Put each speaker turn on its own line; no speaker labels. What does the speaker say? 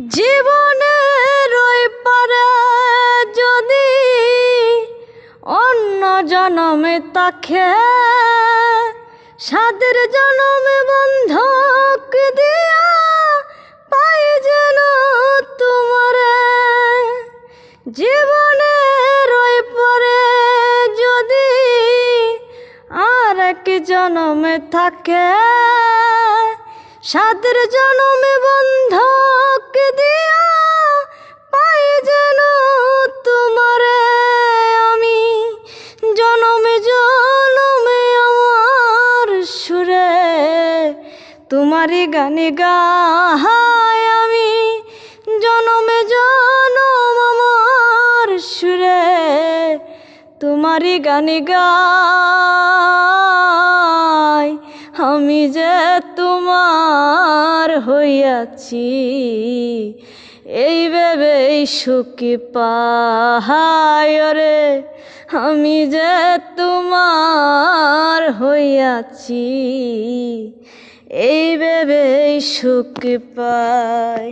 জীবনের ওই পারে যদি অন্য জনমে তাকে সাদের জনমে বন্ধক দিয়া পাই যেন তোমারে। জীবনের ওই পরে যদি আর এক জনমে থাকে সাদের জনমে বন্ধক দিয়া পাই যেন তোমারে। আমি জনমে জনমে আমার সুরে তোমারই গানে গাই। আমি জনমে জনম আমার সুরে তোমারই গানে গাই। আমি যে তোমার হইয়াছি এই ভেবেই সুখী পাই রে। আমি যে তোমার হইয়াছি এই ভেবেই সুখী পাই।